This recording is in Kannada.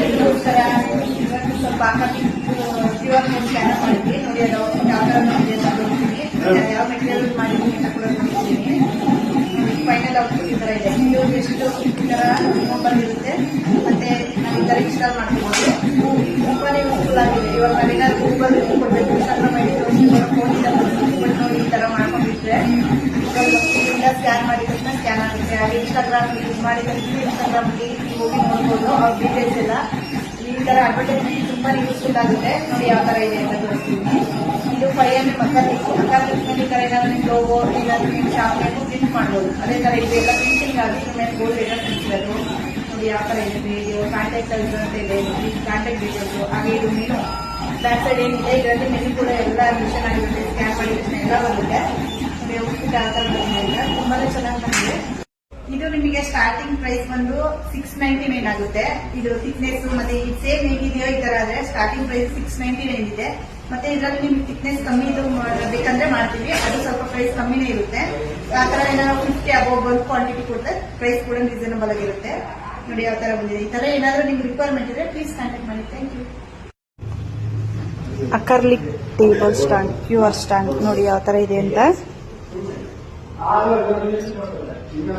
ಇದಕ್ಕೋಸ್ಕರ ಇವತ್ತು ಸ್ವಲ್ಪ QR ಕೋಡ್ ಸ್ಕ್ಯಾನ್ ಮಾಡಿದ್ವಿ ನೋಡಿ. ಅದು ಯಾವ ಥರ ಇದೆ ಅಂತ ತೋರಿಸ್ತೀನಿ. ಯಾವ ಮೆಟೀರಿಯಲ್ ಮಾಡಿದ್ದೀನಿ ಅಂತ ಕೂಡ ತೋರಿಸ್ತೀನಿ. ಫೈನಲ್ ಔಟ್ಪುಟ್ ಈ ಥರ ಇದೆ. ಇದು ಎಷ್ಟು ಈ ಥರ ಮೊಬೈಲ್ ಇರುತ್ತೆ, ಮತ್ತೆ ನಾವು ಈ ಥರ ಇನ್ಸ್ಟಾಲ್ ಮಾಡ್ಕೋಬೋದು. ತುಂಬಾ ಯೂಸ್ಫುಲ್ ಆಗಿದೆ. ಇವಾಗ ನಾವೇನಾದ್ರು ಗೂಗಲ್ ಕೊಡಬೇಕು, ಇನ್ಸ್ಟಾಗ್ರಾಮ್ ಐಡಿ ಫೋನ್ ನೋಡಿ ಈ ಥರ ಮಾಡ್ಕೊಂಡಿದ್ರೆ ಇಲ್ಲಿಂದ ಸ್ಕ್ಯಾನ್ ಮಾಡಿದ ತಕ್ಷಣ ಸ್ಕ್ಯಾನ್ ಆಗುತ್ತೆ. ಹಾಗೆ ಇನ್ಸ್ಟಾಗ್ರಾಮ್ ಯೂಸ್ ಮಾಡಿದ ತಕ್ಷಣ ಇನ್ಸ್ಟಾಗ್ರಾಮ್ಗೆ ಹೋಗಿ ನೋಡ್ಬೋದು ಅವ್ರ ಡೀಟೇಲ್ಸ್ ಎಲ್ಲ. ಈ ಥರ ಅಡ್ವರ್ಟೈಸ್ಮೆಂಟ್ ತುಂಬಾ ಯೂಸ್ಫುಲ್ ಆಗುತ್ತೆ. ನೋಡಿ ಯಾವ ಥರ ಇದೆ ಅಂತ ತೋರಿಸ್ತೀನಿ. ಇದು 500 ಅಕಾಲಿಕ್ನಲ್ಲಿ ಈ ಥರ ಏನಾದ್ರು ನಿಮ್ಮ ಲೋಗೋ ಏನಾದರೂ ನಿಮ್ಮ ಶಾಪ್ ನೇಮು ಪ್ರಿಂಟ್ ಮಾಡ್ಬೋದು. ಅದೇ ಥರ ಇದೆಲ್ಲ ಪ್ರಿಂಟಿಂಗ್ ಆಗಿ ಮೇಲೆ ಬೋರ್ಡ್ ಎಲ್ಲ ಪ್ರಿಂಟಿರೋದು. ನೋಡಿ ಯಾವ ಥರ ಇದೆ. ಇದು ಕಾಂಟ್ಯಾಕ್ಟ್ ಅಂತ ಇದೆ, ಕಾಂಟ್ಯಾಕ್ಟ್ ಡೀಟೇಲ್ಸು. ಹಾಗೆ ಇದು ಮೆನು ಬ್ಯಾಕ್ ಸೈಡ್ ಏನಿದೆ ಇದರಲ್ಲಿ ಮೆನು ಕೂಡ ಎಲ್ಲ ಮಿಷನ್ ಆಗಿರುತ್ತೆ. ಸ್ಕ್ಯಾನ್ ಮಾಡಿದ ತಕ್ಷಣ ಎಲ್ಲ ಬರುತ್ತೆ. ನೋಡಿ ಔಟ್ಫಿಟ್ ಆ ಥರ ಬಂದಿದೆ, ತುಂಬಾ ಚೆನ್ನಾಗಿ ಬಂದಿದೆ. ಇದು ನಿಮಗೆ ಸ್ಟಾರ್ಟಿಂಗ್ ಪ್ರೈಸ್ ಬಂದು 699 ಆಗುತ್ತೆ. ಇದು ಥಿಕ್ನೆಸ್ ಮತ್ತೆ ಈ ಸೇಮ್ ಹೇಗಿದೆಯೋ ಈ ತರ ಆದ್ರೆ ಸ್ಟಾರ್ಟಿಂಗ್ ಪ್ರೈಸ್ 699 ಇದೆ. ಮತ್ತೆ ಇದರಲ್ಲಿ ನಿಮ್ಗೆ ಥಿಕ್ನೆಸ್ ಕಮ್ಮಿ ಇದು ಬೇಕಂದ್ರೆ ಮಾಡ್ತೀವಿ, ಅದು ಸ್ವಲ್ಪ ಪ್ರೈಸ್ ಕಮ್ಮಿನೇ ಇರುತ್ತೆ. ಆ ತರ ಏನಾದ್ರು 50 ಅಬೌವ್ ಬಂದು ಕ್ವಾಂಟಿಟಿ ಕೊಟ್ಟರೆ ಪ್ರೈಸ್ ಕೂಡ ರೀಸನಬಲ್ ಆಗಿರುತ್ತೆ. ನೋಡಿ ಯಾವ ತರ ಬಂದಿದೆ. ಈ ತರ ಏನಾದ್ರು ನಿಮ್ಗೆ ರಿಕ್ವೈರ್ಮೆಂಟ್ ಇದ್ರೆ ಪ್ಲೀಸ್ ಕಾಂಟ್ಯಾಕ್ಟ್ ಮಾಡಿ. Thank you. Acrylic table stand, QR stand ನೋಡಿ ಯಾವ ತರ ಇದೆ ಅಂತ. ಇಲ್ಲ